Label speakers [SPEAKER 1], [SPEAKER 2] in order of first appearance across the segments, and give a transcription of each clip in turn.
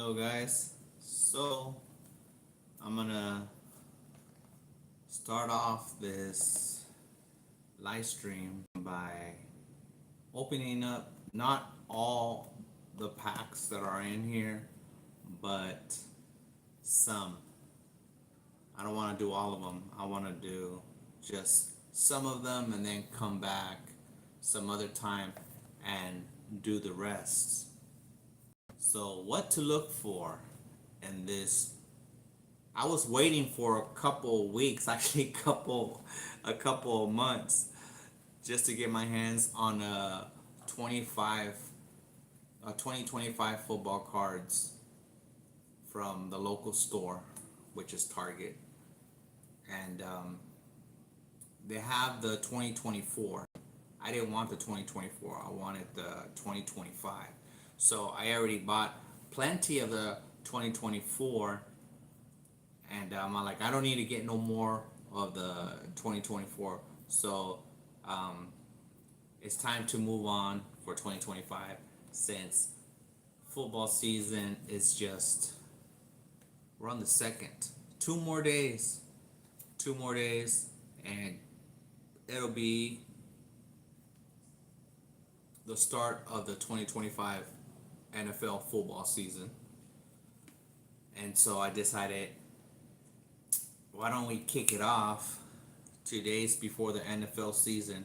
[SPEAKER 1] Hello guys. So I'm gonna start off this live stream by opening up not all the packs that are in here, but some. I don't want to do all of them. I want to do just some of them and then come back some other time and do the rest. So what to look for in this? I was waiting for a couple weeks, actually a couple of months, just to get my hands on 25 2025 football cards from the local store, which is Target, and they have the 2024. I didn't want the 2024. I wanted the 2025. So I already bought plenty of the 2024, and I'm like, I don't need to get no more of the 2024. So um, it's time to move on for 2025 since football season is just, we're on the second. 2 more days. 2 more days, and it'll be the start of the 2025 NFL football season. And so I decided, why don't we kick it off 2 days before the NFL season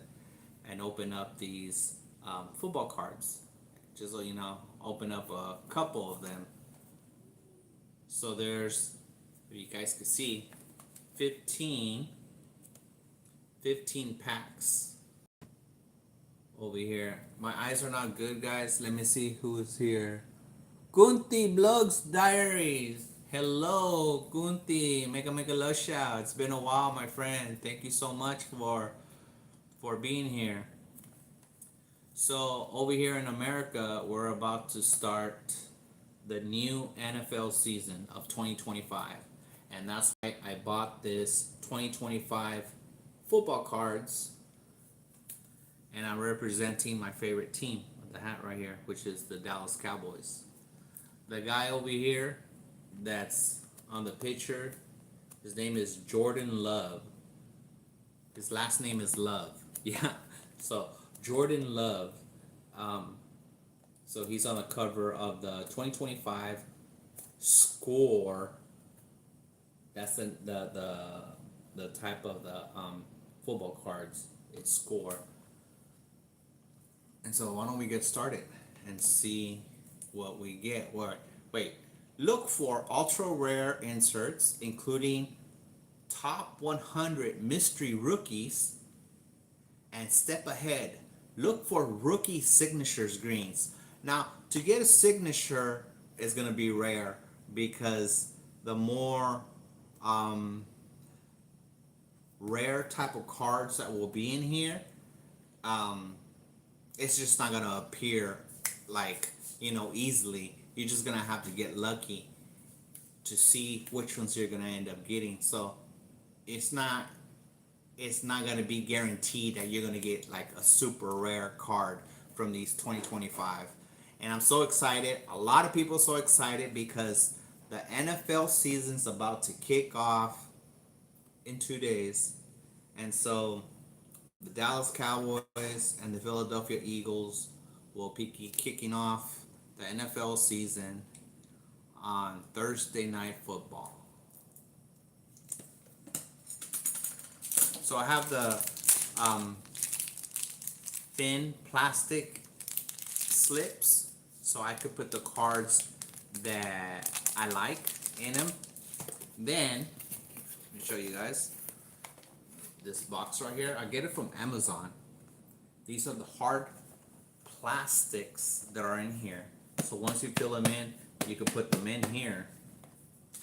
[SPEAKER 1] and open up these football cards? Just so you know, open up a couple of them. So there's, if you guys can see, 15 packs over here. My eyes are not good, guys. Let me see who is here. Kunti Blogs Diaries. Hello, Kunti. Make a love shout. It's been a while, my friend. Thank you so much for being here. So over here in America, we're about to start the new NFL season of 2025, and that's why I bought this 2025 football cards, and I'm representing my favorite team with the hat right here, which is the Dallas Cowboys. The guy over here that's on the picture, his name is Jordan Love. His last name is Love. Yeah, so Jordan Love. So he's on the cover of the 2025 Score. That's the type of the football cards. It's Score. And so why don't we get started and see what we get? Wait. Look for ultra rare inserts, including top 100 mystery rookies, and step ahead. Look for rookie signatures greens. Now, to get a signature is going to be rare because the more rare type of cards that will be in here, it's just not going to appear like, easily. You're just going to have to get lucky to see which ones you're going to end up getting. So it's not going to be guaranteed that you're going to get like a super rare card from these 2025. And I'm so excited. A lot of people are so excited because the NFL season's about to kick off in 2 days. And so the Dallas Cowboys and the Philadelphia Eagles will be kicking off the NFL season on Thursday Night Football. So I have the thin plastic slips, so I could put the cards that I like in them. Then, let me show you guys this box right here. I get it from Amazon. These are the hard plastics that are in here. So once you fill them in, you can put them in here.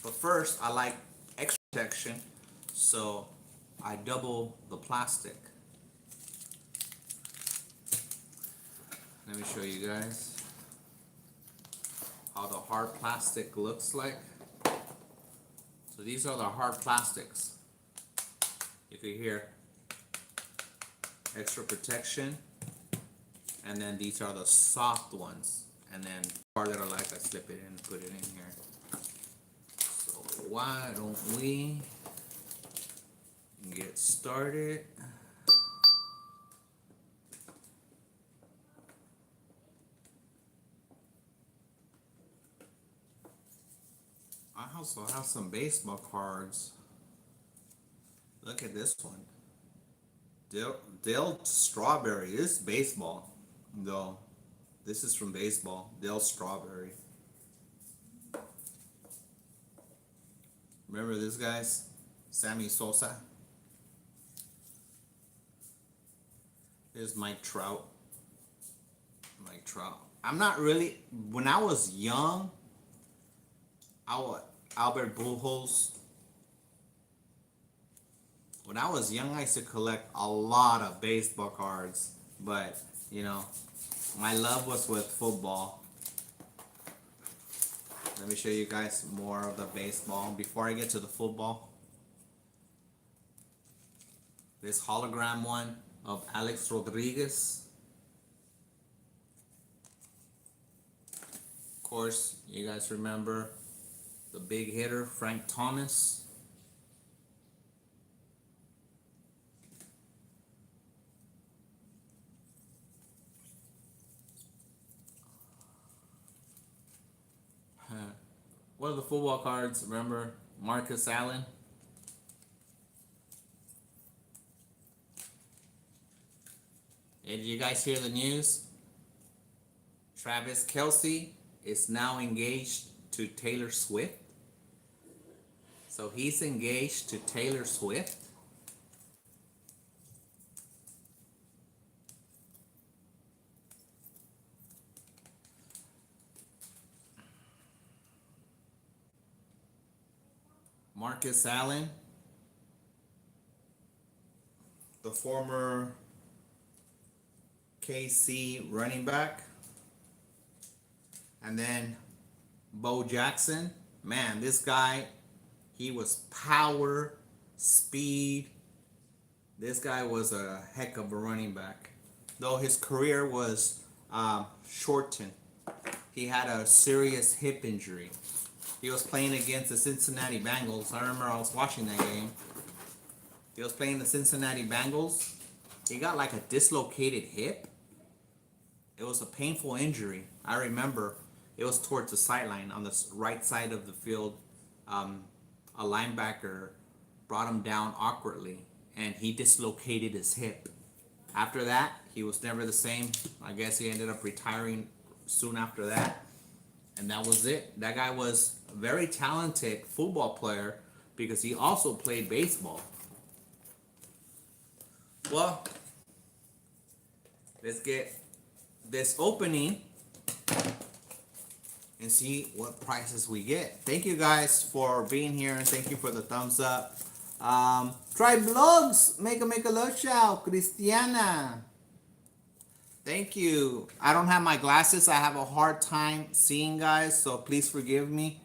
[SPEAKER 1] But first, I like extra protection, so I double the plastic. Let me show you guys how the hard plastic looks like. So these are the hard plastics. You can hear extra protection, and then these are the soft ones, And then part that I like, I slip it in and put it in here. So why don't we get started? I also have some baseball cards. Look at this one. Dale Strawberry. This is baseball, though. This is from baseball. Dale Strawberry. Remember this, guys? Sammy Sosa. Here's Mike Trout. Mike Trout. I'm not really. When I was young, Albert Pujols. When I was young, I used to collect a lot of baseball cards, but you know, my love was with football. Let me show you guys more of the baseball before I get to the football. This hologram one of Alex Rodriguez. Of course, you guys remember the big hitter, Frank Thomas. One of the football cards, remember Marcus Allen? Did you guys hear the news? Travis Kelce is now engaged to Taylor Swift. So he's engaged to Taylor Swift. Marcus Allen, the former KC running back. And then Bo Jackson. Man, this guy, he was power, speed. This guy was a heck of a running back. Though his career was shortened. He had a serious hip injury. He was playing against the Cincinnati Bengals. I remember I was watching that game. He was playing the Cincinnati Bengals. He got like a dislocated hip. It was a painful injury. I remember it was towards the sideline on the right side of the field. A linebacker brought him down awkwardly, and he dislocated his hip. After that, he was never the same. I guess he ended up retiring soon after that. And that was it. That guy was a very talented football player because he also played baseball. Well, let's get this opening and see what prices we get. Thank you guys for being here and thank you for the thumbs up. Try blogs. Make a love shout. Cristiana. Thank you. I don't have my glasses. I have a hard time seeing, guys, so please forgive me.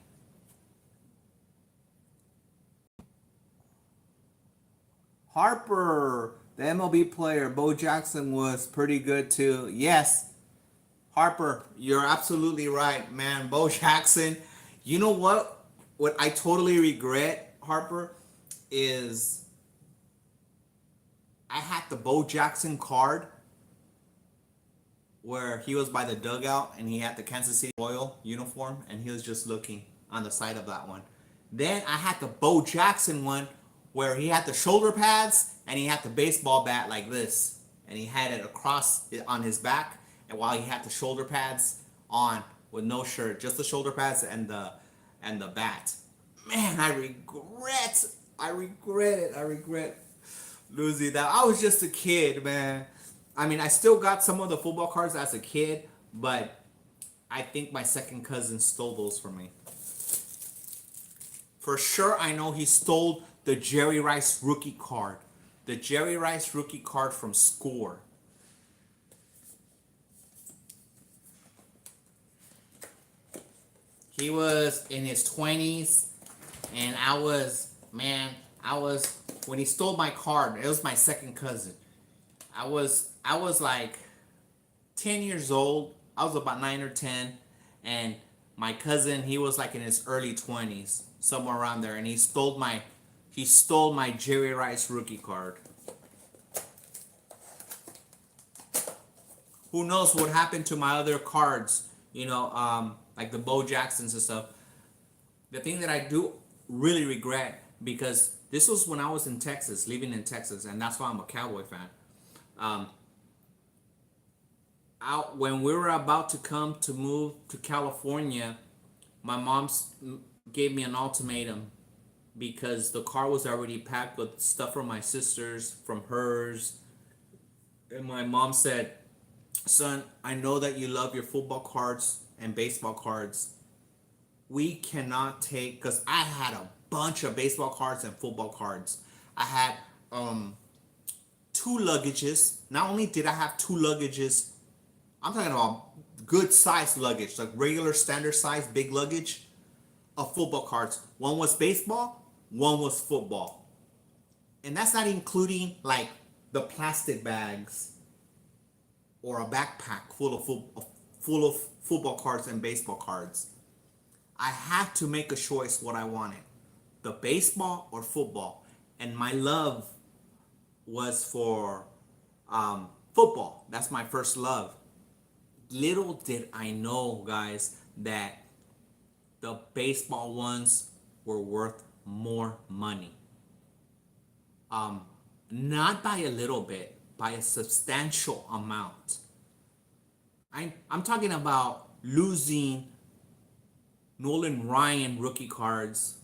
[SPEAKER 1] Harper, the MLB player, Bo Jackson was pretty good too. Yes, Harper, you're absolutely right, man. Bo Jackson. You know what? What I totally regret, Harper, is I had the Bo Jackson card where he was by the dugout and he had the Kansas City Royal uniform and he was just looking on the side of that one. Then I had the Bo Jackson one where he had the shoulder pads and he had the baseball bat like this and he had it across on his back, and while he had the shoulder pads on with no shirt, just the shoulder pads and the bat. Man, I regret losing that. I was just a kid, man. I mean, I still got some of the football cards as a kid, but I think my second cousin stole those from me. For sure, I know he stole the Jerry Rice rookie card. The Jerry Rice rookie card from Score. He was in his 20s, and when he stole my card, it was my second cousin. I was like 10 years old, I was about 9 or 10, and my cousin, he was like in his early 20s, somewhere around there, and he stole my Jerry Rice rookie card. Who knows what happened to my other cards? Like the Bo Jacksons and stuff. The thing that I do really regret, because this was when I was in Texas, living in Texas, and that's why I'm a Cowboy fan. Um, when we were about to come to move to California, my mom gave me an ultimatum because the car was already packed with stuff from my sisters, from hers, and my mom said, "Son, I know that you love your football cards and baseball cards. We cannot take," because I had a bunch of baseball cards and football cards. I had two luggages. Not only did I have two luggages, I'm talking about good size luggage, like regular standard size big luggage of football cards. One was baseball, one was football. And that's not including like the plastic bags or a backpack full of football cards and baseball cards. I had to make a choice what I wanted, the baseball or football. And my love was for football. That's my first love. Little did I know, guys, that the baseball ones were worth more money. Not by a little bit, by a substantial amount. I'm talking about losing Nolan Ryan rookie cards.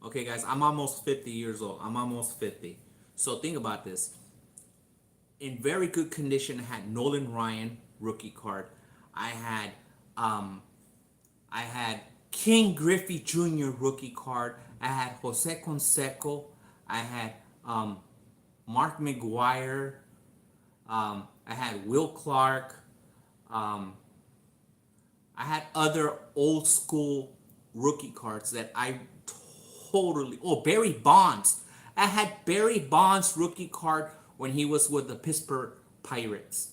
[SPEAKER 1] Okay, guys, I'm almost 50 years old. I'm almost 50. So think about this. In very good condition, I had Nolan Ryan rookie card. I had King Griffey Jr. rookie card. I had Jose Canseco. I had Mark McGwire. I had Will Clark. I had other old school rookie cards that I totally. Oh, Barry Bonds. I had Barry Bonds rookie card when he was with the Pittsburgh Pirates.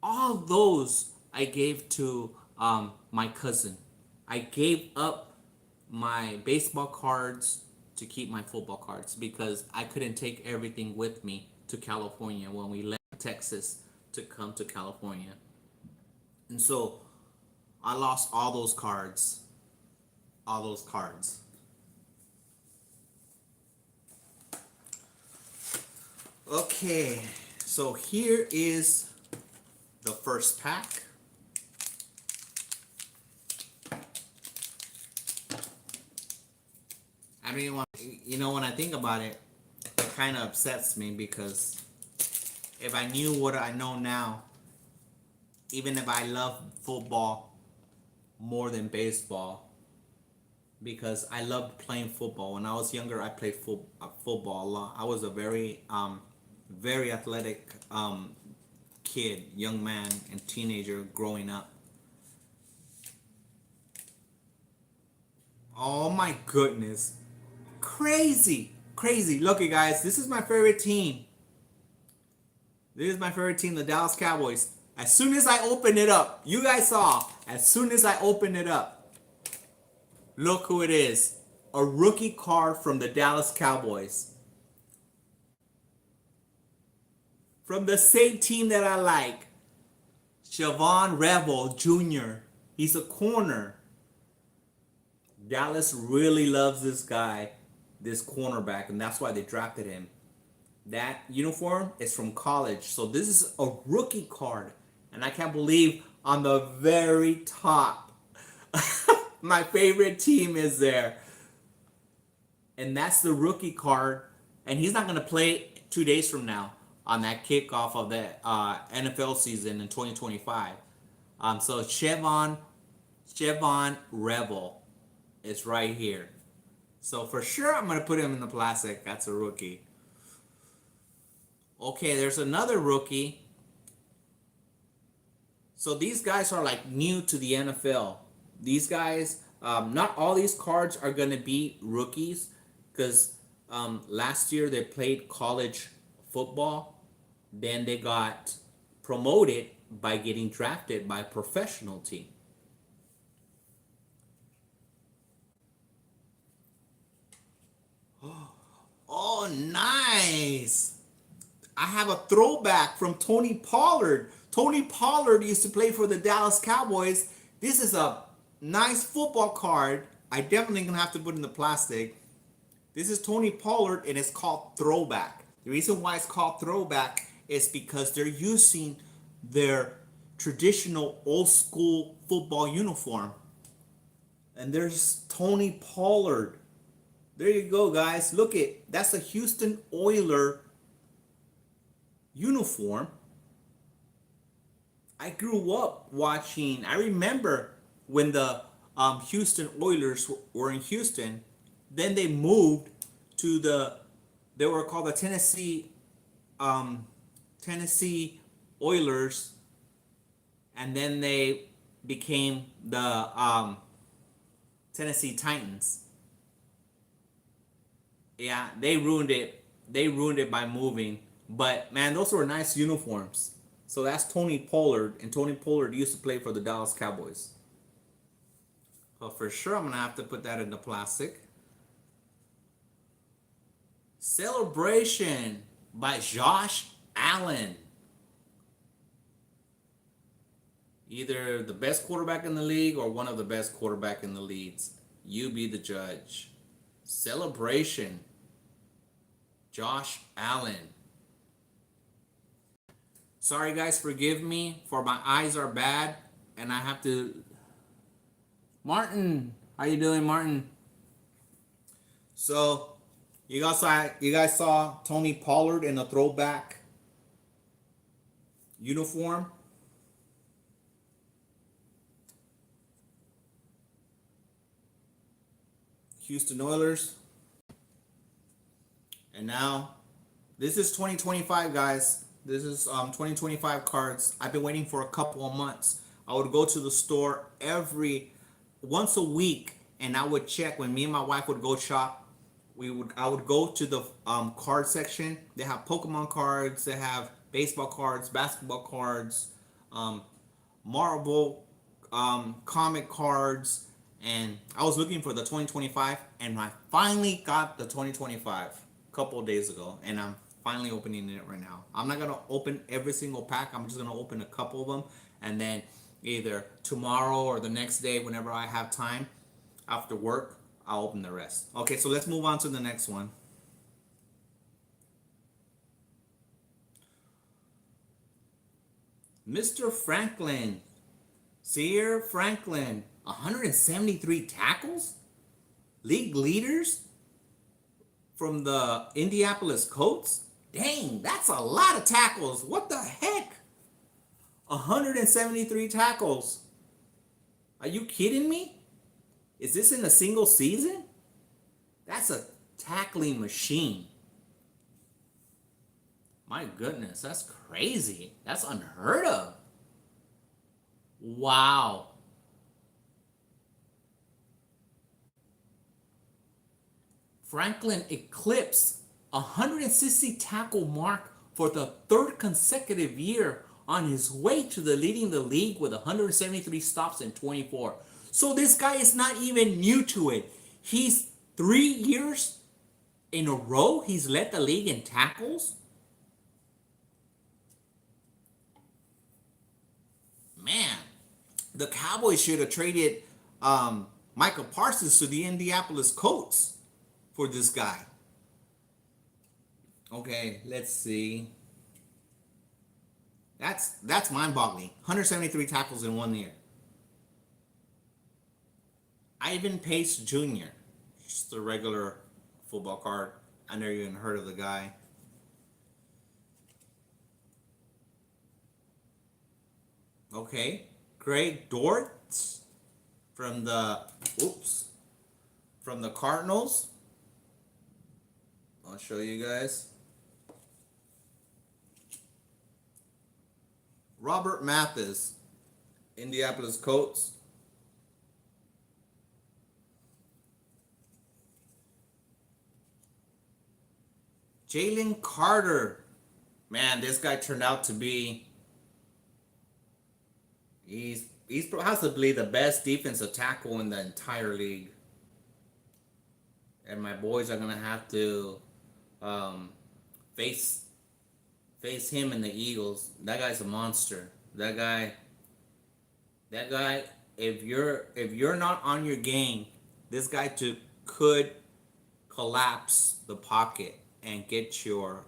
[SPEAKER 1] All those I gave to my cousin. I gave up my baseball cards to keep my football cards because I couldn't take everything with me to California when we left Texas to come to California. And so I lost all those cards. All those cards. Okay, so here is the first pack. I mean, when I think about it, it kind of upsets me because if I knew what I know now, even if I love football more than baseball, because I loved playing football. When I was younger, I played football a lot. I was a very athletic kid, young man, and teenager growing up. Oh my goodness. Crazy. Look, you guys, this is my favorite team. This is my favorite team, the Dallas Cowboys. As soon as I open it up, you guys saw, as soon as I open it up, look who it is. A rookie card from the Dallas Cowboys. From the same team that I like. Shavon Revel Jr. He's a corner. Dallas really loves this guy, this cornerback, and that's why they drafted him. That uniform is from college. So this is a rookie card. And I can't believe on the very top, my favorite team is there. And that's the rookie card. And he's not going to play 2 days from now on that kickoff of the NFL season in 2025. So Shavon Revel is right here. So for sure I'm going to put him in the plastic. That's a rookie. Okay, there's another rookie. So these guys are like new to the NFL. These guys, not all these cards are going to be rookies because last year they played college football. Then they got promoted by getting drafted by a professional team. Oh, nice. I have a throwback from Tony Pollard. Tony Pollard used to play for the Dallas Cowboys. This is a nice football card. I definitely gonna have to put in the plastic. This is Tony Pollard and it's called Throwback. The reason why it's called Throwback is because they're using their traditional old school football uniform. And there's Tony Pollard. There you go, guys. Look it. That's a Houston Oiler uniform. I grew up watching. I remember when the Houston Oilers were in Houston. Then they moved to they were called the Tennessee Oilers, and then they became the Tennessee Titans. Yeah, they ruined it. They ruined it by moving. But man, those were nice uniforms. So that's Tony Pollard, and Tony Pollard used to play for the Dallas Cowboys. Well, for sure, I'm gonna have to put that in the plastic. Celebration by Josh Allen. Either the best quarterback in the league or one of the best quarterback in the leagues. You be the judge. Celebration. Josh Allen. Sorry guys, forgive me for my eyes are bad and I have to. Martin, how you doing, Martin? So you guys saw Tony Pollard in a throwback uniform. Houston Oilers. And now, this is 2025, guys. This is 2025 cards. I've been waiting for a couple of months. I would go to the store once a week, and I would check when me and my wife would go shop. I would go to the card section. They have Pokemon cards. They have baseball cards, basketball cards, Marvel comic cards. And I was looking for the 2025, and I finally got the 2025 a couple of days ago, and I'm finally opening it right now. I'm not gonna open every single pack. I'm just gonna open a couple of them, and then either tomorrow or the next day, whenever I have time after work, I'll open the rest. Okay, so let's move on to the next one. Mr. Franklin, Zaire Franklin, 173 tackles? League leaders from the Indianapolis Colts? Dang, that's a lot of tackles. What the heck? 173 tackles. Are you kidding me? Is this in a single season? That's a tackling machine. My goodness, that's crazy. That's unheard of. Wow. Franklin eclipsed 160 tackle mark for the third consecutive year on his way to leading the league with 173 stops in 24. So this guy is not even new to it. He's 3 years in a row he's led the league in tackles. Man, the Cowboys should have traded Micah Parsons to the Indianapolis Colts for this guy. Okay, let's see. That's mind-boggling. 173 tackles in 1 year. Ivan Pace Jr. Just a regular football card. I never even heard of the guy. Okay, Greg Dortz from the Cardinals. I'll show you guys. Robert Mathis, Indianapolis Colts. Jalen Carter. Man, this guy turned out to be He's possibly the best defensive tackle in the entire league. And my boys are gonna have to um, face face him and the Eagles. That guy's a monster. That guy. If you're not on your game, this guy could collapse the pocket and get your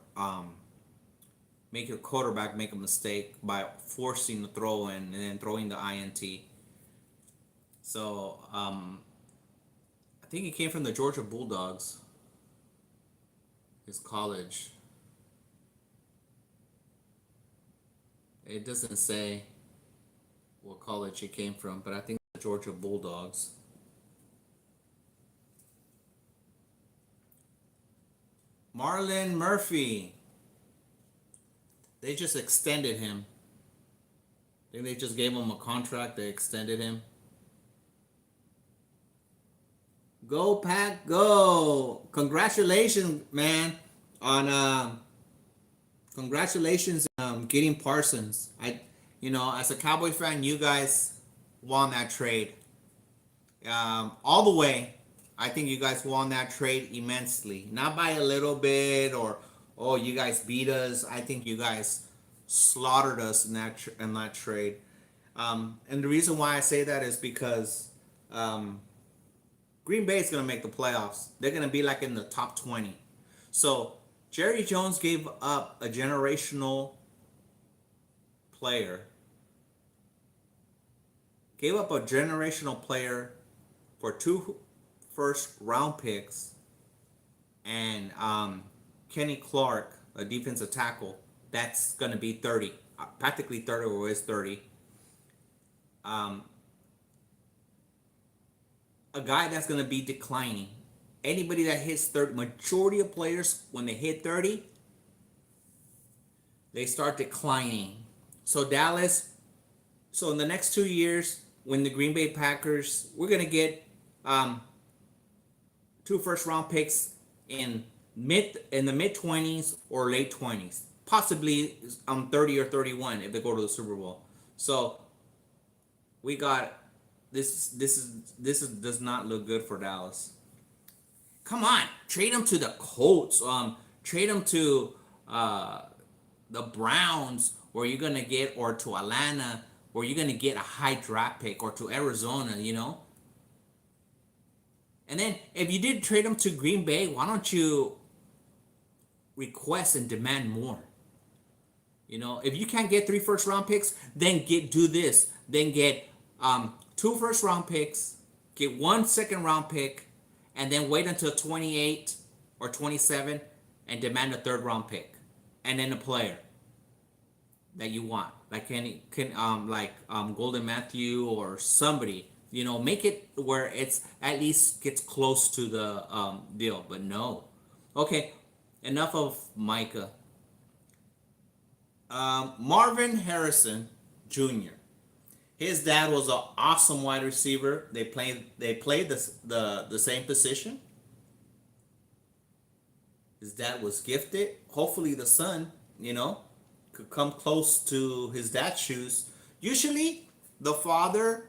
[SPEAKER 1] make your quarterback make a mistake by forcing the throw in and then throwing the INT. So I think he came from the Georgia Bulldogs. His college. It doesn't say what college he came from, but I think the Georgia Bulldogs. Marlon Murphy. They just extended him. I think they just gave him a contract. They extended him. Go Pack, go! Congratulations, man, on congratulations getting Parsons. As a Cowboy fan, you guys won that trade. All the way. I think you guys won that trade immensely. Not by a little bit or oh you guys beat us. I think you guys slaughtered us in that trade. And the reason why I say that is because Green Bay is gonna make the playoffs. They're gonna be like in the top 20. So Jerry Jones gave up a generational player. Gave up a generational player for 2 first round picks and Kenny Clark, a defensive tackle, that's going to be 30, practically 30 or is 30. A guy that's going to be declining. Anybody that hits 30, majority of players, when they hit 30, they start declining. So in the next 2 years, when the Green Bay Packers, we're going to get 2 first round picks in the mid 20s or late 20s, possibly 30 or 31 if they go to the Super Bowl. So we got this does not look good for Dallas. Come on, trade him to the Colts. Trade him to the Browns, where you're gonna get, or to Atlanta, where you're gonna get a high draft pick, or to Arizona. And then if you did trade him to Green Bay, why don't you request and demand more? If you can't get 3 first round picks, then do this. Then get 2 first round picks, get 1 second round pick, and then wait until 28 or 27 and demand a 3rd round pick, and then a player that you want, like Golden Matthew or somebody. Make it where it's at least gets close to the deal. But no. Okay, enough of Micah. Marvin Harrison Jr. His dad was an awesome wide receiver. They played the same position. His dad was gifted. Hopefully the son, could come close to his dad's shoes. Usually the father,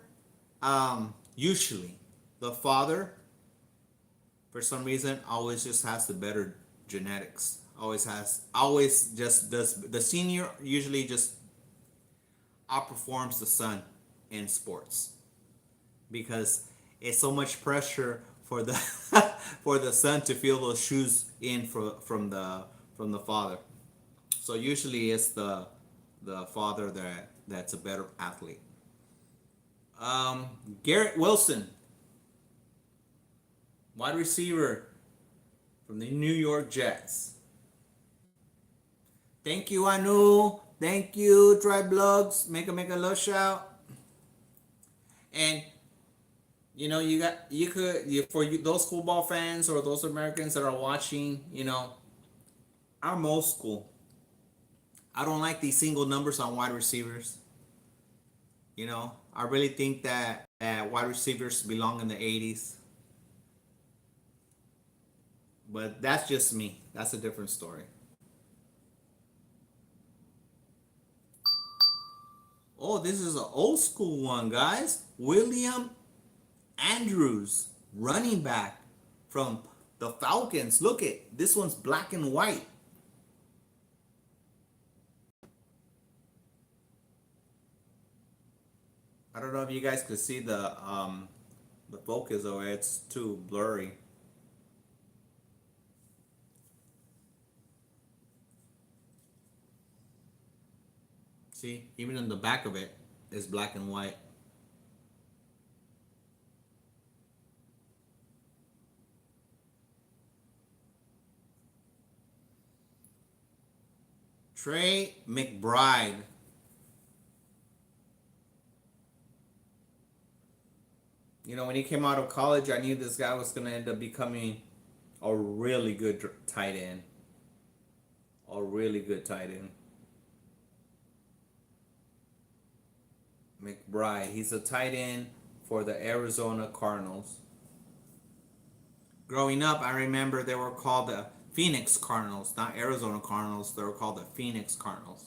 [SPEAKER 1] for some reason, always just has the better genetics. Always just does. The senior usually just outperforms the son in sports, because it's so much pressure for the for the son to feel those shoes in from the father. So usually it's the father that's a better athlete. Garrett Wilson, wide receiver from the New York Jets. Thank you, Anu. Thank you, Tribe Blogs. Make a love shout. And those football fans or those Americans that are watching, I'm old school. I don't like these single numbers on wide receivers. I really think that wide receivers belong in the 80s. But that's just me. That's a different story. Oh, this is an old school one, guys. William Andrews, running back from the Falcons. Look it, this one's black and white. I don't know if you guys could see the focus over it. It's too blurry. See, even in the back of it is black and white. Trey McBride. You know, when he came out of college, I knew this guy was going to end up becoming a really good tight end. A really good tight end. McBride. He's a tight end for the Arizona Cardinals. Growing up, I remember they were called the Phoenix Cardinals, not Arizona Cardinals. They were called the Phoenix Cardinals.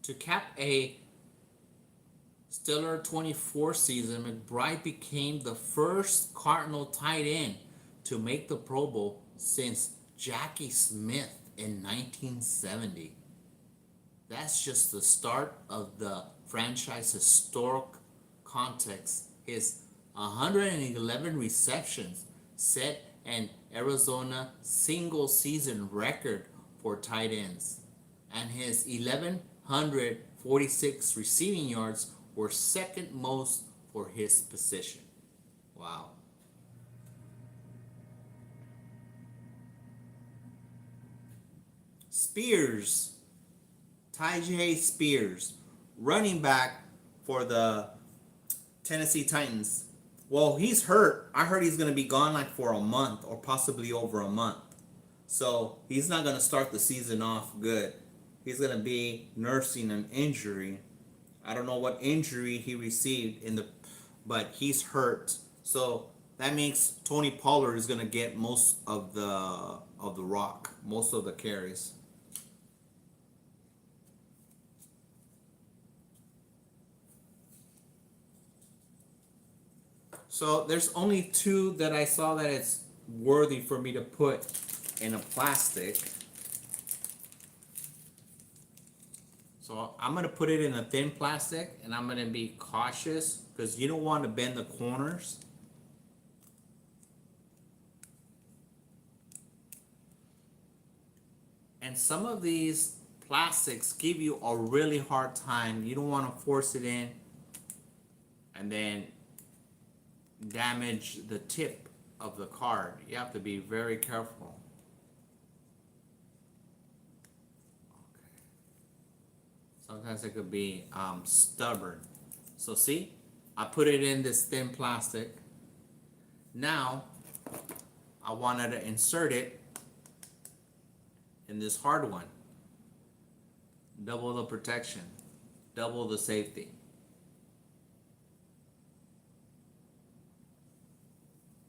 [SPEAKER 1] To cap a stellar 24 season, McBride became the first Cardinal tight end to make the Pro Bowl since Jackie Smith in 1970. That's just the start of the franchise historic context. His 111 receptions set an Arizona single season record for tight ends, and his 1,146 receiving yards were second most for his position. Wow. Spears, Tyjae Spears, running back for the Tennessee Titans. Well, he's hurt. I heard he's going to be gone like for a month or possibly over a month. So he's not going to start the season off good. He's going to be nursing an injury. I don't know what injury he received but he's hurt. So that means Tony Pollard is going to get most of the rock, most of the carries. So there's only two that I saw that it's worthy for me to put in a plastic. So I'm going to put it in a thin plastic, and I'm going to be cautious because you don't want to bend the corners. And some of these plastics give you a really hard time. You don't want to force it in and then damage the tip of the card. You have to be very careful. Okay. Sometimes it could be stubborn. So see, I put it in this thin plastic. Now I wanted to insert it in this hard one. Double the protection, double the safety.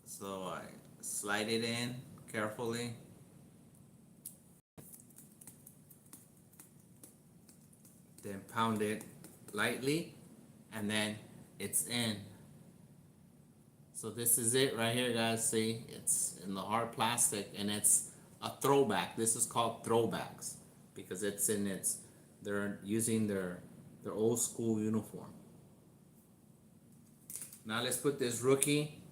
[SPEAKER 1] So I slide it in carefully. Then pound it lightly, and then it's in. So this is it right here, guys. See, it's in the hard plastic, and it's a throwback. This is called throwbacks because they're using their old school uniform. Now let's put this rookie,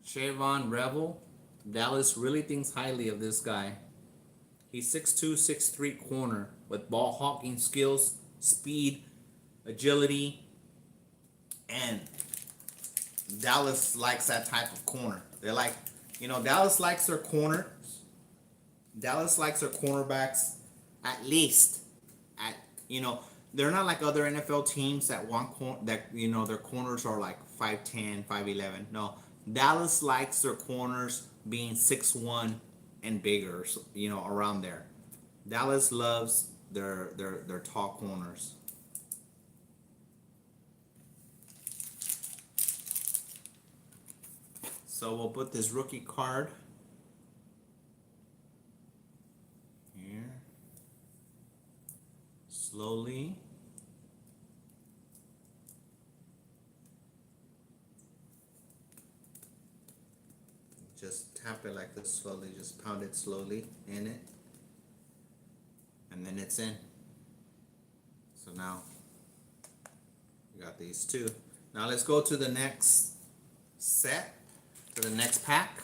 [SPEAKER 1] Shavon Revel. Dallas really thinks highly of this guy. He's 6'2", 6'3" corner with ball hawking skills, speed, agility, and Dallas likes that type of corner. They're like, Dallas likes their corners. Dallas likes their cornerbacks at least they're not like other NFL teams that their corners are like 5'10", 5'11". No, Dallas likes their corners being 6'1" and bigger, around there. Dallas loves their tall corners. So we'll put this rookie card Slowly. Just tap it like this slowly. Just pound it slowly in it. And then it's in. So now we got these two. Now let's go to the next set, to the next pack.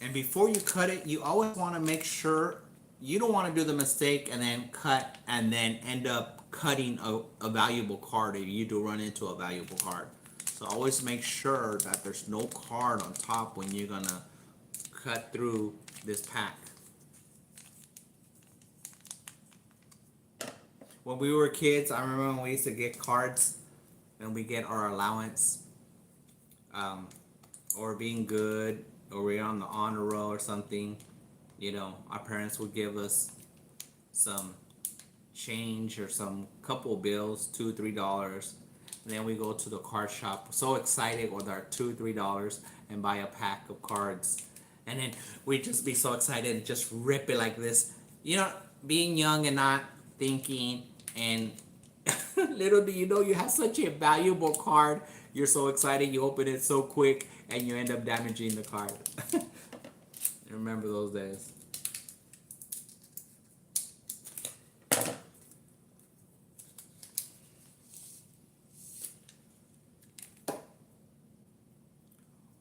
[SPEAKER 1] And before you cut it, you always want to make sure you don't want to do the mistake and then cut and then end up cutting a valuable card, or you do run into a valuable card. So always make sure that there's no card on top when you're gonna cut through this pack. When we were kids, I remember when we used to get cards and we get our allowance, or being good, or we're on the honor roll or something. You know, our parents would give us some change or some couple bills, $2-3, and then we go to the card shop so excited with our $2-3 and buy a pack of cards, and then we just be so excited and just rip it like this, you know, being young and not thinking, and little do you know you have such a valuable card. You're so excited, you open it so quick and you end up damaging the card. Remember those days.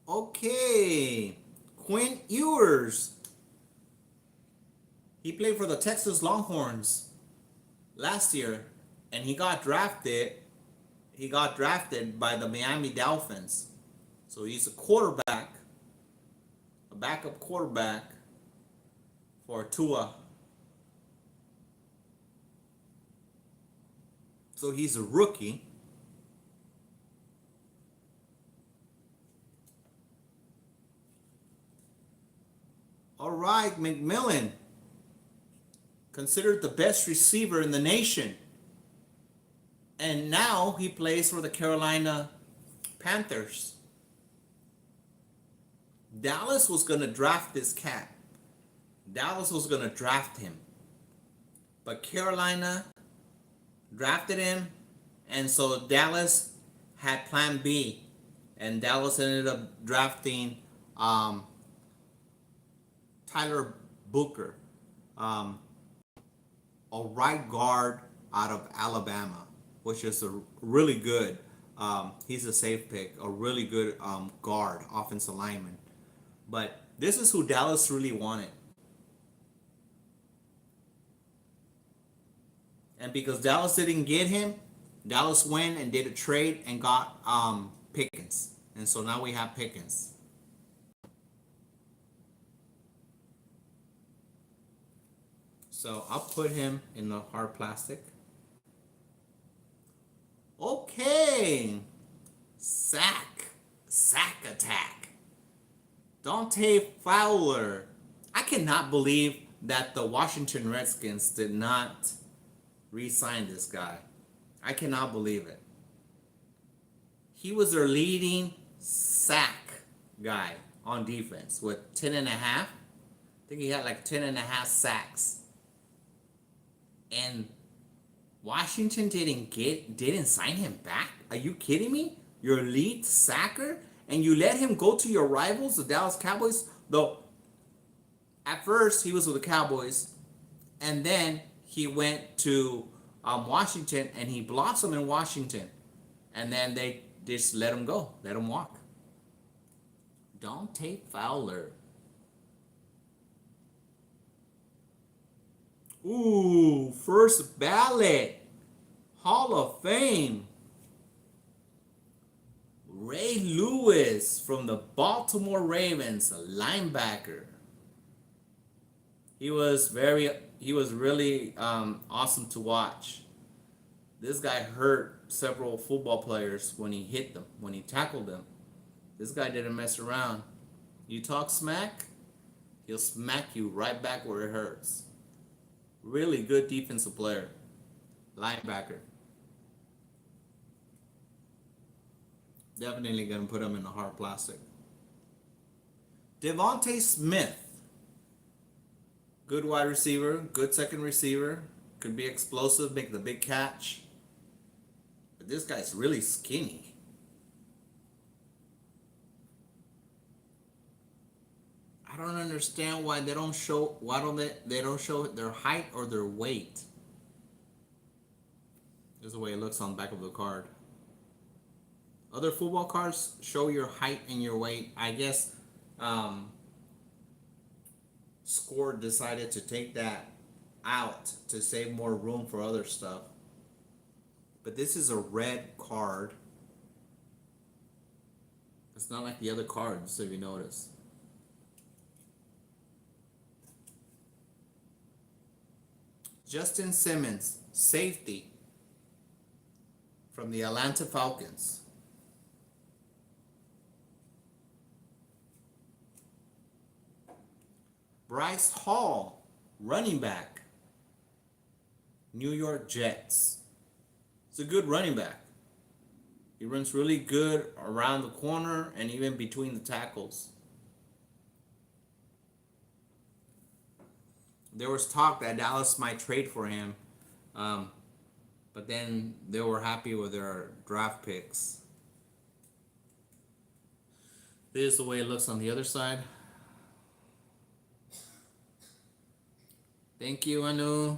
[SPEAKER 1] Okay, Quinn Ewers. He played for the Texas Longhorns last year, and he got drafted. He got drafted by the Miami Dolphins. So he's a quarterback, a backup quarterback for Tua. So he's a rookie. All right, McMillan, considered the best receiver in the nation. And now he plays for the Carolina Panthers. Dallas was going to draft this cat. Dallas was going to draft him. But Carolina drafted him, and so Dallas had plan B. And Dallas ended up drafting Tyler Booker, a right guard out of Alabama, which is a really good, he's a safe pick, a really good guard, offensive lineman. But this is who Dallas really wanted. And because Dallas didn't get him, Dallas went and did a trade and got Pickens. And so now we have Pickens. So I'll put him in the hard plastic. Okay. Sack attack. Dante Fowler. I cannot believe that the Washington Redskins did not re-sign this guy. I cannot believe it. He was their leading sack guy on defense with 10.5. I think he had like 10.5 sacks. And Washington didn't sign him back? Are you kidding me? Your lead sacker? And you let him go to your rivals, the Dallas Cowboys? Though, at first, he was with the Cowboys. And then he went to Washington, and he blossomed in Washington. And then they just let him go. Let him walk. Dante Fowler. Ooh, first ballot. Hall of Fame. Ray Lewis from the Baltimore Ravens, a linebacker. He was really awesome to watch. This guy hurt several football players when he hit them, when he tackled them. This guy didn't mess around. You talk smack, he'll smack you right back where it hurts. Really good defensive player. Linebacker. Definitely going to put him in the hard plastic. Devontae Smith. Good wide receiver, good second receiver. Could be explosive, make the big catch. But this guy's really skinny. I don't understand why they don't show they don't show their height or their weight. This is the way it looks on the back of the card. Other football cards show your height and your weight. I guess Score decided to take that out to save more room for other stuff. But this is a red card. It's not like the other cards, if you notice. Justin Simmons, safety from the Atlanta Falcons. Bryce Hall, running back, New York Jets. It's a good running back. He runs really good around the corner and even between the tackles. There was talk that Dallas might trade for him, but then they were happy with their draft picks. This is the way it looks on the other side. Thank you, Anu.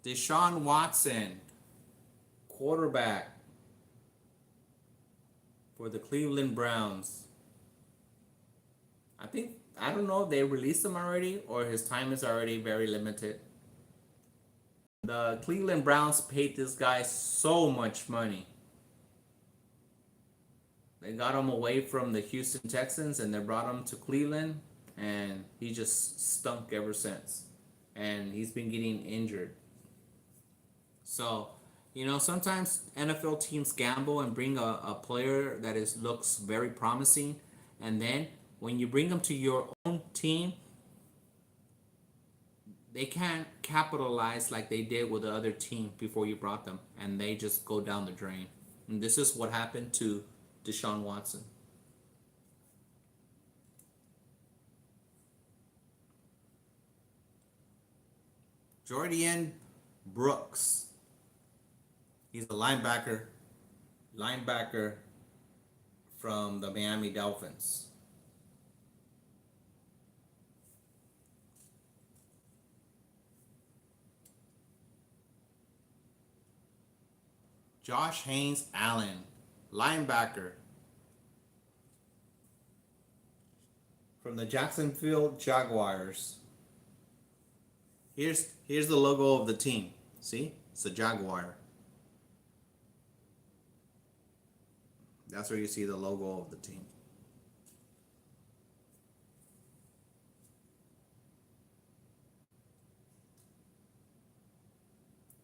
[SPEAKER 1] Deshaun Watson, quarterback for the Cleveland Browns. I don't know if they released him already or his time is already very limited. The Cleveland Browns paid this guy so much money. They got him away from the Houston Texans and they brought him to Cleveland, and he just stunk ever since. And he's been getting injured. So, sometimes NFL teams gamble and bring a player that looks very promising, and then when you bring them to your own team, they can't capitalize like they did with the other team before you brought them, and they just go down the drain. And this is what happened to Deshaun Watson. Jordan Brooks. He's a linebacker from the Miami Dolphins. Josh Haynes Allen, linebacker from the Jacksonville Jaguars. Here's the logo of the team. See? It's a Jaguar. That's where you see the logo of the team.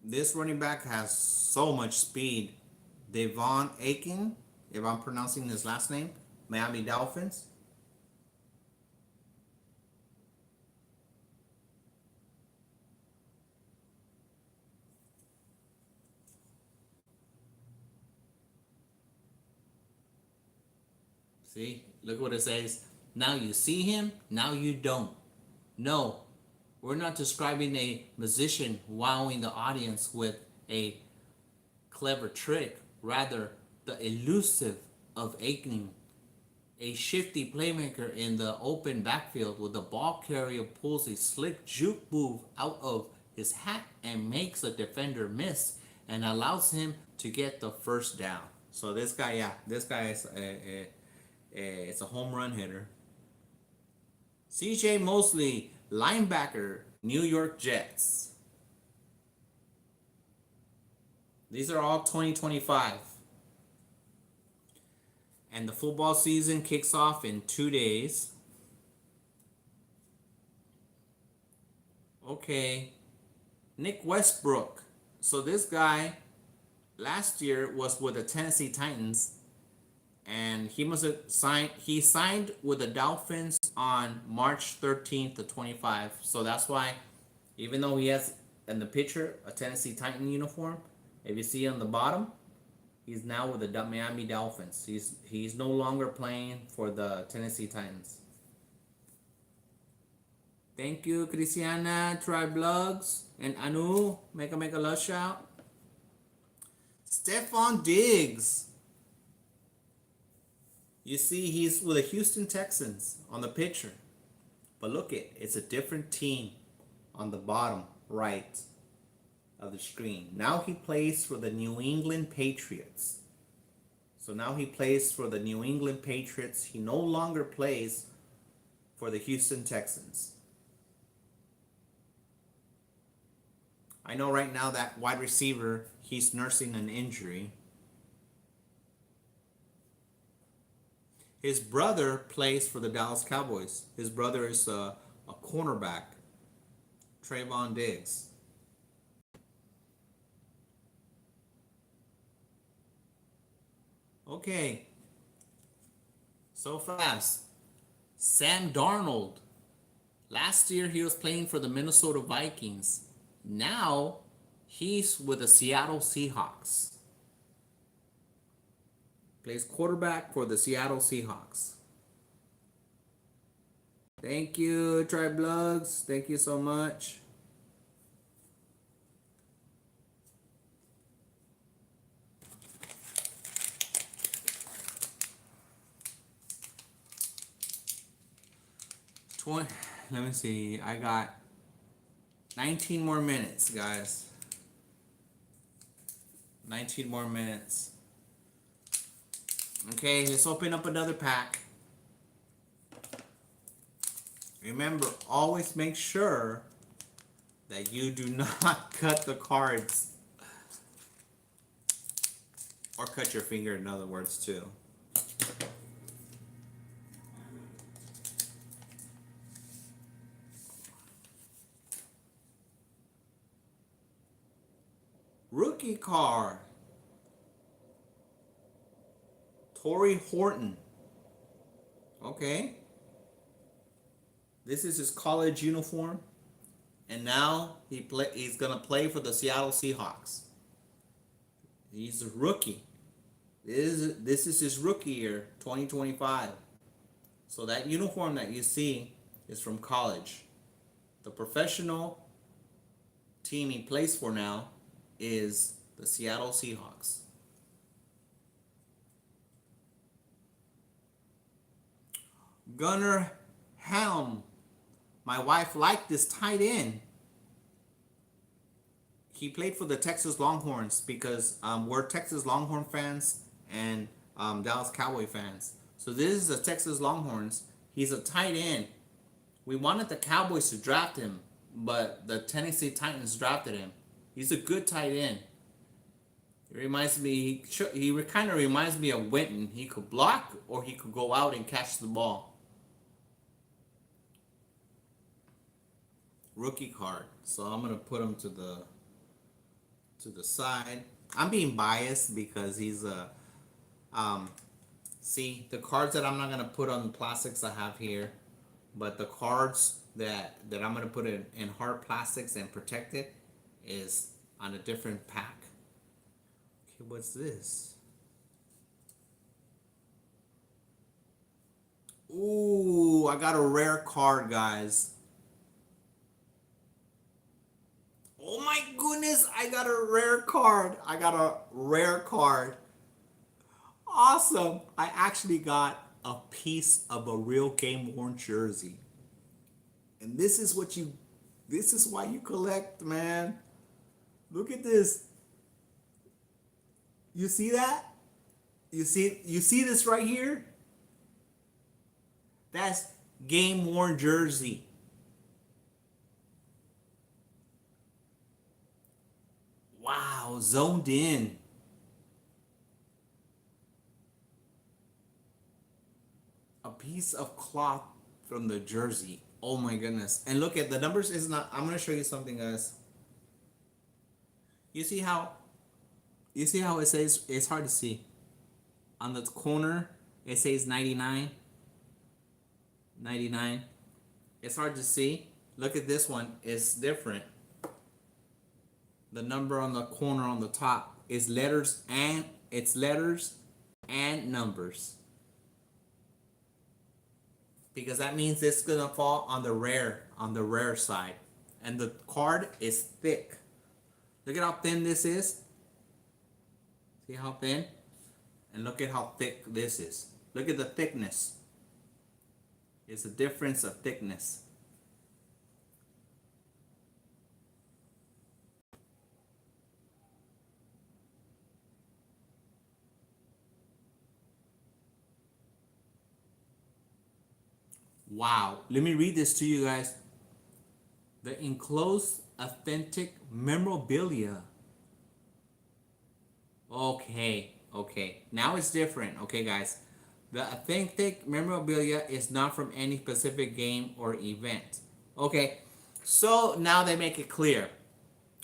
[SPEAKER 1] This running back has so much speed. Devon Achane, if I'm pronouncing his last name, Miami Dolphins. See, look what it says. Now you see him, now you don't. No, we're not describing a musician wowing the audience with a clever trick. Rather, the elusive of Achane, a shifty playmaker in the open backfield with the ball carrier pulls a slick juke move out of his hat and makes a defender miss and allows him to get the first down. So this guy is it's a home run hitter. CJ Mosley, linebacker, New York Jets. These are all 2025. And the football season kicks off in 2 days. Okay. Nick Westbrook. So this guy last year was with the Tennessee Titans. And he signed with the Dolphins on March 13th to 25. So that's why, even though he has in the picture a Tennessee Titan uniform, if you see on the bottom, He's now with the Miami Dolphins. He's no longer playing for the Tennessee Titans. Thank you, Cristiana, Triblugs, and Anu. Make a love shout. Stephon Diggs. You see, he's with the Houston Texans on the picture. But look it's a different team on the bottom right of the screen. Now he plays for the New England Patriots. So now he plays for the New England Patriots. He no longer plays for the Houston Texans. I know right now that wide receiver, he's nursing an injury. His brother plays for the Dallas Cowboys. His brother is a cornerback, Trayvon Diggs. Okay. So fast. Sam Darnold. Last year he was playing for the Minnesota Vikings. Now he's with the Seattle Seahawks. Plays quarterback for the Seattle Seahawks. Thank you, Triblugs. Thank you so much. Let me see. I got 19 more minutes, guys. 19 more minutes. Okay, let's open up another pack. Remember, always make sure that you do not cut the cards. Or cut your finger, in other words, too. Rookie card. Torrey Horton. Okay. This is his college uniform. And now he's going to play for the Seattle Seahawks. He's a rookie. This is his rookie year, 2025. So that uniform that you see is from college. The professional team he plays for now is the Seattle Seahawks. Gunnar Helm. My wife liked this tight end. He played for the Texas Longhorns because we're Texas Longhorn fans and Dallas Cowboy fans. So this is the Texas Longhorns. He's a tight end. We wanted the Cowboys to draft him, but the Tennessee Titans drafted him. He's a good tight end. He reminds me, he kind of reminds me of Winton. He could block or he could go out and catch the ball. Rookie card. So I'm gonna put him to the side. I'm being biased because he's a see the cards that I'm not gonna put on the plastics I have here, but the cards that I'm gonna put in hard plastics and protect it is on a different pack. Okay, what's this? Ooh, I got a rare card, guys. Oh my goodness, I got a rare card. I got a rare card. Awesome. I actually got a piece of a real game worn jersey. And this is why you collect, man. Look at this. You see that? You see this right here? That's game worn jersey. Wow, zoned in. A piece of cloth from the jersey. Oh my goodness. And look at the numbers is not, I'm going to show you something, guys. You see how it says, it's hard to see. On the corner, it says 99. 99. It's hard to see. Look at this one. It's different. The number on the corner on the top is letters and it's letters and numbers. Because that means it's gonna fall on the rare side. And the card is thick. Look at how thin this is. See how thin? And look at how thick this is. Look at the thickness. It's a difference of thickness. Wow. Let me read this to you guys. The enclosed authentic memorabilia. Okay. Now it's different. Okay, guys. The authentic memorabilia is not from any specific game or event. Okay. So now they make it clear.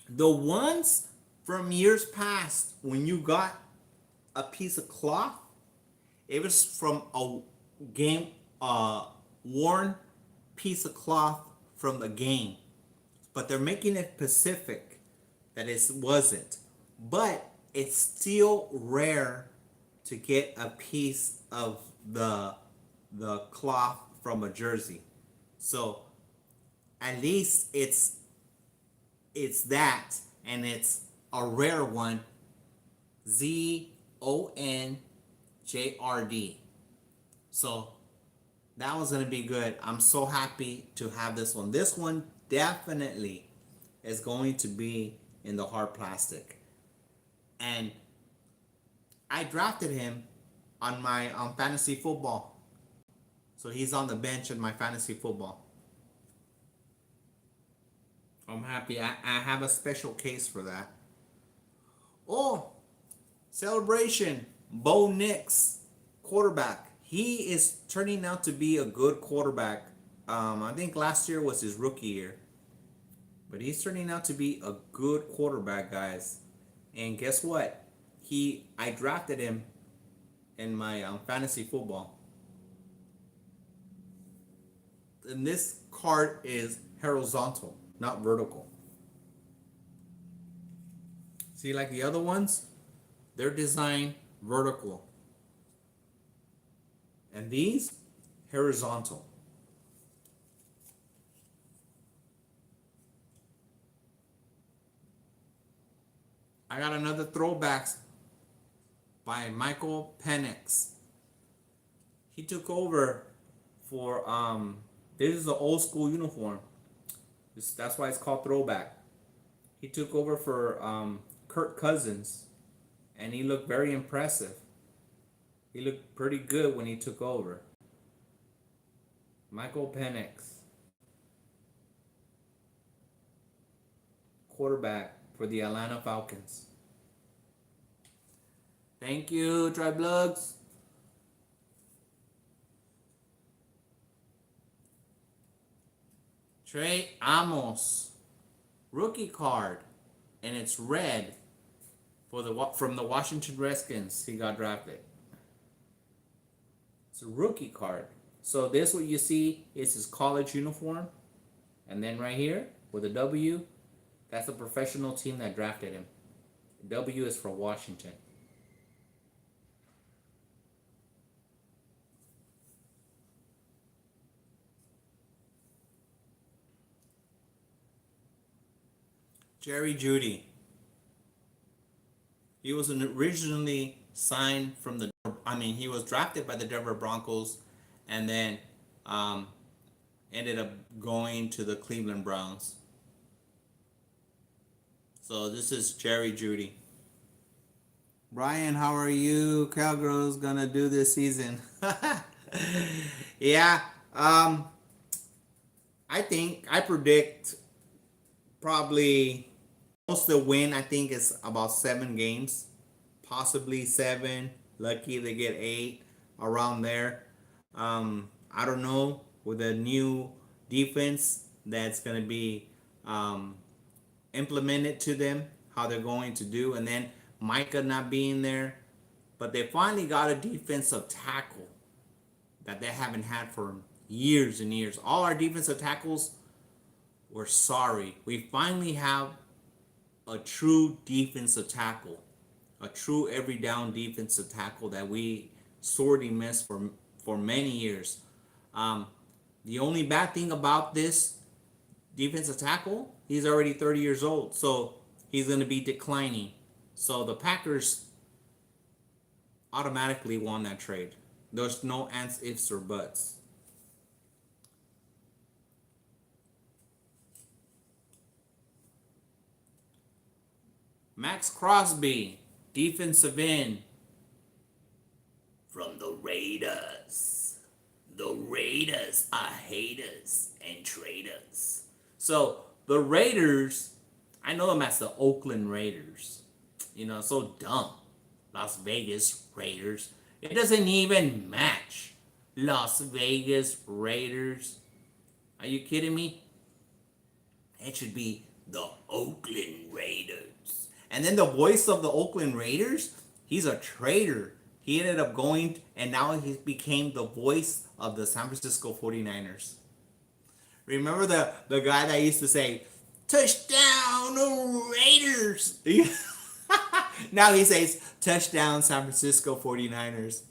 [SPEAKER 1] The ones from years past, when you got a piece of cloth, it was from a game, worn piece of cloth from the game. But they're making it specific that it wasn't. But it's still rare to get a piece of the cloth from a jersey. So at least it's that, and it's a rare one. ZONJRD. So that was gonna be good. I'm so happy to have this one. This one definitely is going to be in the hard plastic. And I drafted him on my fantasy football. So he's on the bench in my fantasy football. I'm happy. I have a special case for that. Oh, celebration. Bo Nix, quarterback. He is turning out to be a good quarterback. I think last year was his rookie year. But he's turning out to be a good quarterback, guys. And guess what? I drafted him in my fantasy football. And this card is horizontal, not vertical. See, like the other ones, they're designed vertical. And these, horizontal. I got another throwbacks by Michael Penix. He took over for this is the old school uniform. That's why it's called throwback. He took over for Kirk Cousins, and he looked very impressive. He looked pretty good when he took over. Michael Penix, quarterback for the Atlanta Falcons. Thank you, Triblugs. Trey Amos, rookie card, and it's red from the Washington Redskins. He got drafted. It's a rookie card. So this what you see is his college uniform, and then right here with a W, that's the professional team that drafted him. W is for Washington. Jerry Jeudy. He was originally signed from he was drafted by the Denver Broncos, and then ended up going to the Cleveland Browns. So this is Jerry Jeudy. Brian, how are you? Cowgirls gonna do this season? Yeah. I predict probably most of the win. I think is about 7 games, possibly 7. Lucky they get 8, around there. I don't know, with a new defense that's gonna be implemented to them, how they're going to do, and then Micah not being there, but they finally got a defensive tackle that they haven't had for years and years. All our defensive tackles were sorry. We finally have a true defensive tackle. a true every down defensive tackle that we sorely missed for many years. Um, the only bad thing about this defensive tackle, he's already 30 years old, so he's going to be declining. So the Packers automatically won that trade. There's no ands, ifs, or buts. Max Crosby, defensive end from the Raiders. The Raiders are haters and traitors. So the Raiders, I know them as the Oakland Raiders. You know, so dumb. Las Vegas Raiders. It doesn't even match. Las Vegas Raiders. Are you kidding me? It should be the Oakland Raiders. And then the voice of the Oakland Raiders, he's a traitor. He ended up going, and now he became the voice of the San Francisco 49ers. Remember the guy that used to say, touchdown Raiders? Now he says, touchdown San Francisco 49ers.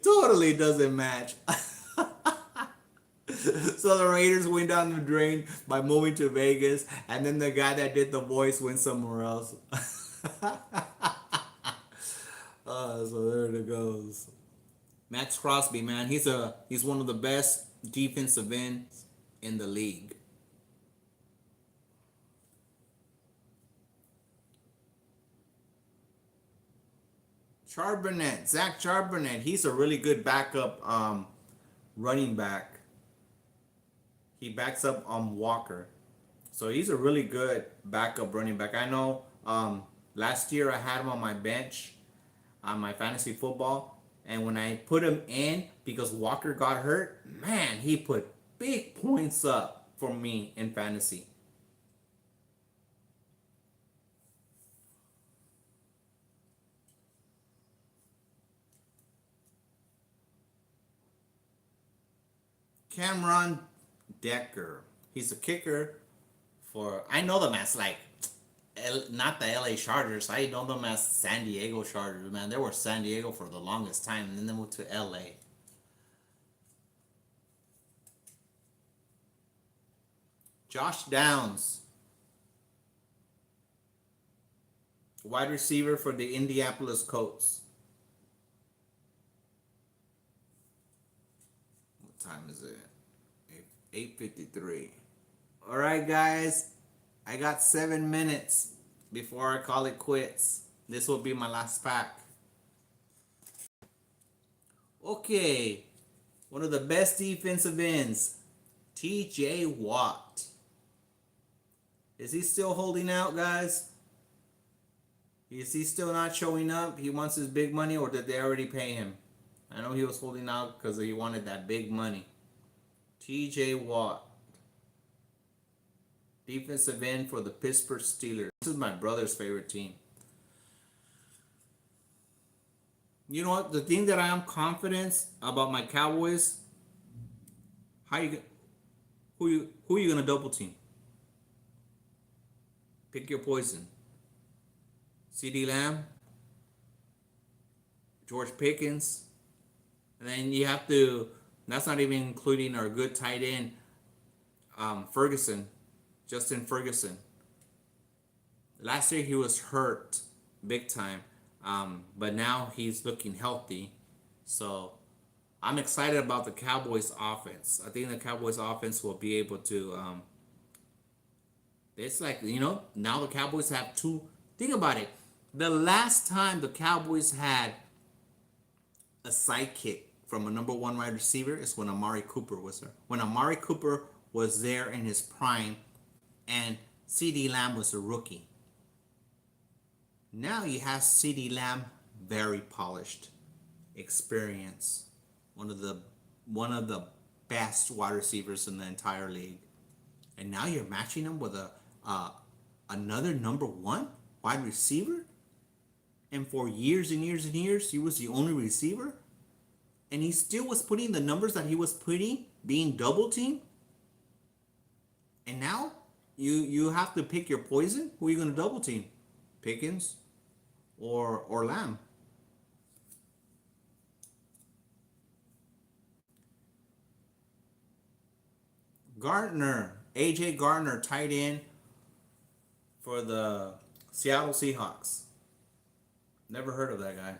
[SPEAKER 1] Totally doesn't match. So the Raiders went down the drain by moving to Vegas, and then the guy that did the voice went somewhere else. So there it goes. Max Crosby, man, he's one of the best defensive ends in the league. Charbonnet, Zach Charbonnet, he's a really good backup running back. He backs up Walker. So he's a really good backup running back. I know last year I had him on my bench on my fantasy football. And when I put him in because Walker got hurt, man, he put big points up for me in fantasy. Cameron Decker. He's a kicker for, I know them as like, not the LA Chargers. I know them as San Diego Chargers, man. They were San Diego for the longest time, and then they moved to LA. Josh Downs, wide receiver for the Indianapolis Colts. What time is it? 8:53. All right, guys. I got 7 minutes before I call it quits. This will be my last pack. Okay. One of the best defensive ends, TJ Watt. Is he still holding out, guys? Is he still not showing up? He wants his big money, or did they already pay him? I know he was holding out because he wanted that big money. TJ Watt. Defensive end for the Pittsburgh Steelers. This is my brother's favorite team. You know what? The thing that I am confident about my Cowboys, who are you gonna double team? Pick your poison. CeeDee Lamb, George Pickens, and then you have to. That's not even including our good tight end, Ferguson. Justin Ferguson. Last year he was hurt big time, but now he's looking healthy. So I'm excited about the Cowboys offense. I think the Cowboys offense will be able to. It's like, now the Cowboys have two. Think about it. The last time the Cowboys had a sidekick from a number one wide receiver is when Amari Cooper was there. When Amari Cooper was there in his prime, and CeeDee Lamb was a rookie. Now you have CeeDee Lamb, very polished, experience, one of the best wide receivers in the entire league, and now you're matching him with another number one wide receiver, and for years and years and years he was the only receiver, and he still was putting the numbers that he was putting, being double teamed, and now. You have to pick your poison. Who are you going to double team? Pickens or Lamb. Gardner, AJ Gardner, tight end for the Seattle Seahawks. Never heard of that guy.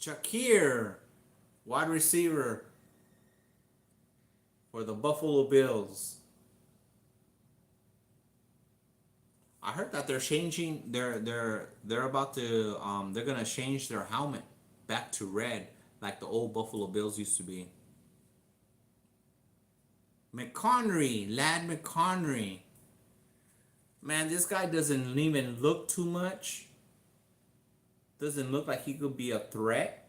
[SPEAKER 1] Shakir, wide receiver for the Buffalo Bills. I heard that they're changing. They're about to they're gonna change their helmet back to red like the old Buffalo Bills used to be. McConaughey, Lad McConaughey. Man, this guy doesn't even look too much. Doesn't look like he could be a threat.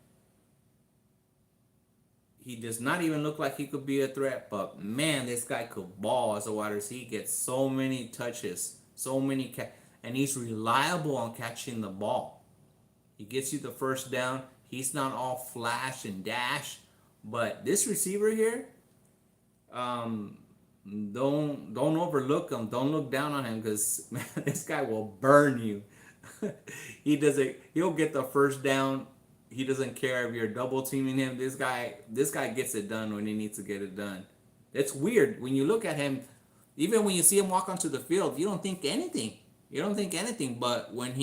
[SPEAKER 1] He does not even look like he could be a threat, but man, this guy could ball as a wide receiver. He gets so many touches, so many and he's reliable on catching the ball. He gets you the first down. He's not all flash and dash, but this receiver here, don't overlook him. Don't look down on him because man, this guy will burn you. He'll get the first down. He doesn't care if you're double teaming him. This guy gets it done when he needs to get it done. It's weird when you look at him. Even when you see him walk onto the field, you don't think anything. You don't think anything. But when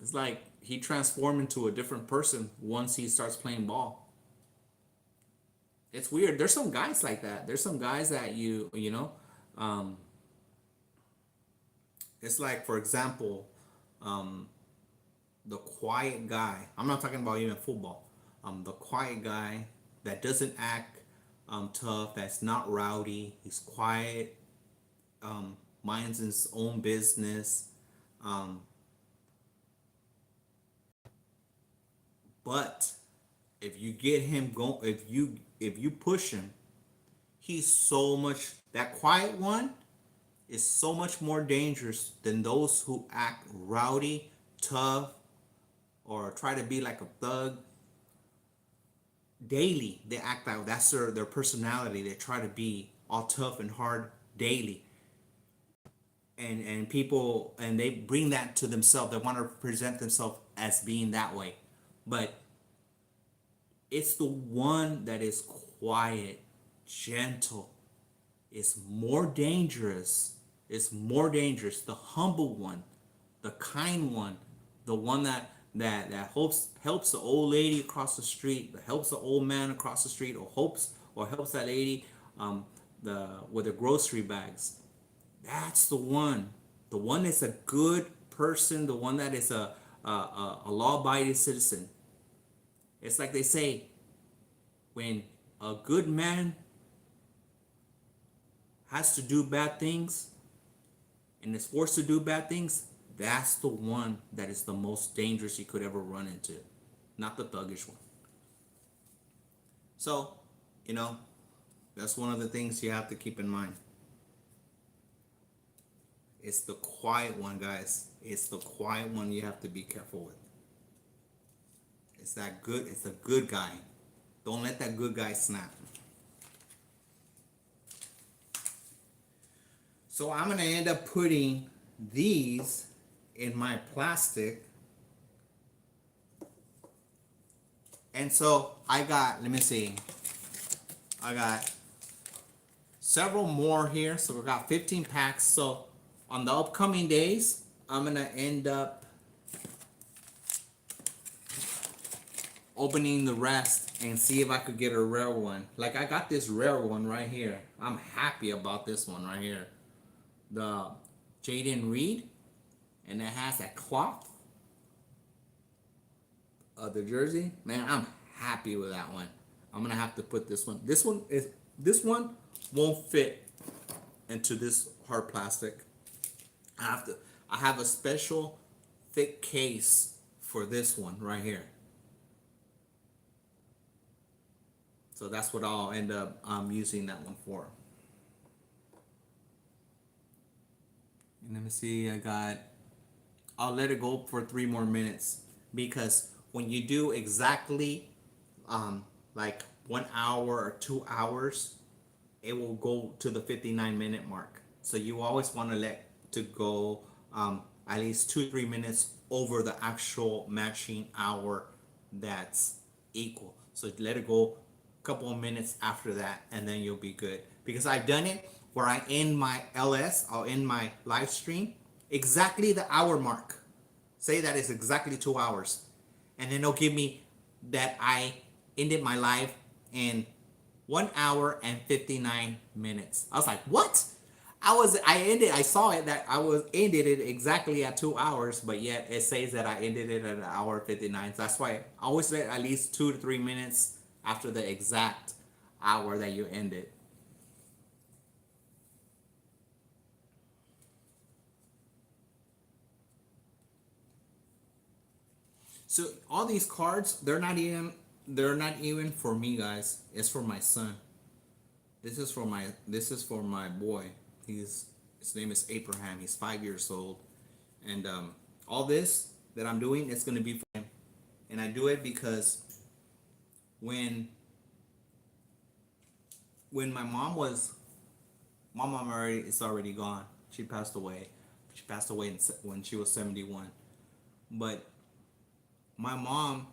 [SPEAKER 1] it's like he transformed into a different person once he starts playing ball. It's weird. There's some guys like that. There's some guys that it's like, for example, the quiet guy. I'm not talking about even football. The quiet guy that doesn't act tough, that's not rowdy. He's quiet, minds his own business. But if you get him going, if you push him, he's so much. That quiet one is so much more dangerous than those who act rowdy, tough, or try to be like a thug. Daily, they act like that's their personality. They try to be all tough and hard daily. And people, and they bring that to themselves. They want to present themselves as being that way. But it's the one that is quiet, gentle. It's more dangerous. It's more dangerous. The humble one, the kind one, the one that helps the old lady across the street, that helps the old man across the street, or helps that lady with the grocery bags. That's the one. The one that's a good person. The one that is a law-abiding citizen. It's like they say, when a good man has to do bad things and is forced to do bad things, that's the one that is the most dangerous you could ever run into, not the thuggish one. So, that's one of the things you have to keep in mind. It's the quiet one, guys. It's the quiet one you have to be careful with. It's a good guy. Don't let that good guy snap. So I'm going to end up putting these in my plastic. And so I got several more here. So we got 15 packs. So on the upcoming days, I'm going to end up opening the rest and see if I could get a rare one. Like I got this rare one right here. I'm happy about this one right here. The Jaden Reed, and it has that cloth of the jersey. Man, I'm happy with that one. I'm gonna have to put this one. This one won't fit into this hard plastic. I have a special thick case for this one right here. So that's what I'll end up using that one for. And let me see, I'll let it go for 3 more minutes, because when you do exactly like 1 hour or 2 hours, it will go to the 59-minute mark. So you always want to let to go at least 2 3 minutes over the actual matching hour that's equal. So let it go a couple of minutes after that, and then you'll be good. Because I've done it where I end my LS, I'll end my live stream exactly the hour mark. Say that is exactly 2 hours, and then it'll give me that I ended my live in 1 hour and 59 minutes. I was like, what? I saw it that I was ended it exactly at 2 hours, but yet it says that I ended it at an hour 59. So that's why I always let at least 2 to 3 minutes after the exact hour that you ended. So all these cards, they're not even for me, guys. It's for my son. This is for my boy. His name is Abraham. He's 5 years old, and all this that I'm doing is gonna be for him. And I do it because when when my mom already is already gone. She passed away. She passed away when she was 71. But my mom,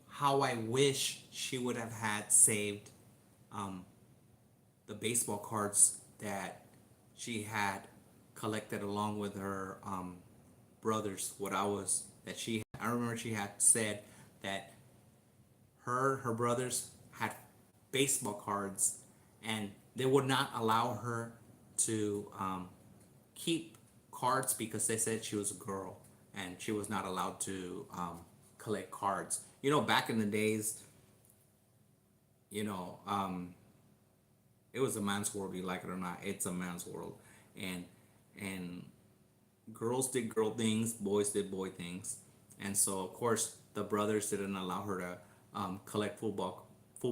[SPEAKER 1] how I wish she would have had saved um, the baseball cards that she had collected along with her brothers. What I was that she I remember she had said that her brothers had baseball cards, and they would not allow her to keep cards because they said she was a girl and she was not allowed to collect cards. Back in the days, you know, it was a man's world. You like it or not, it's a man's world, and and girls did girl things, boys did boy things, and so of course the brothers didn't allow her to collect football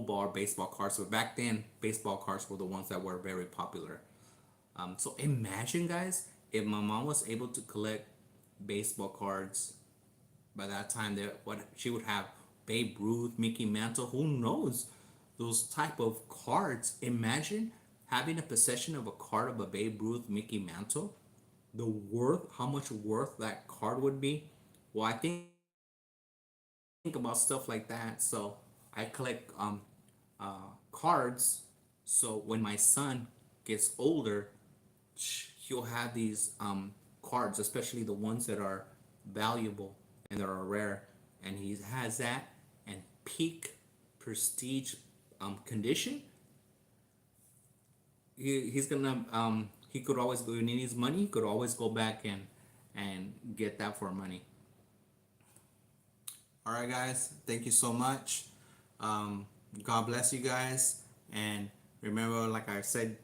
[SPEAKER 1] or baseball cards. But back then, baseball cards were the ones that were very popular. So imagine, guys, if my mom was able to collect baseball cards by that time, that what she would have: Babe Ruth, Mickey Mantle, who knows, those type of cards. Imagine having a possession of a card of a Babe Ruth, Mickey Mantle. The worth, how much worth that card would be. Well, I think about stuff like that. So I collect cards. So when my son gets older, he'll have these cards, especially the ones that are valuable and that are rare, and he has that and peak prestige condition. He's gonna he could always go, when he needs money, he could always go back and get that for money. All right, guys, thank you so much. God bless you guys, and remember, like I said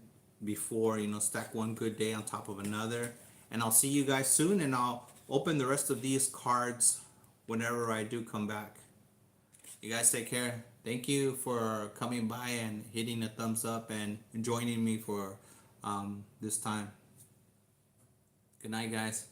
[SPEAKER 1] before, stack one good day on top of another. And I'll see you guys soon, and I'll open the rest of these cards whenever I do come back. You guys take care. Thank you for coming by and hitting the thumbs up and joining me for this time. Good night, guys.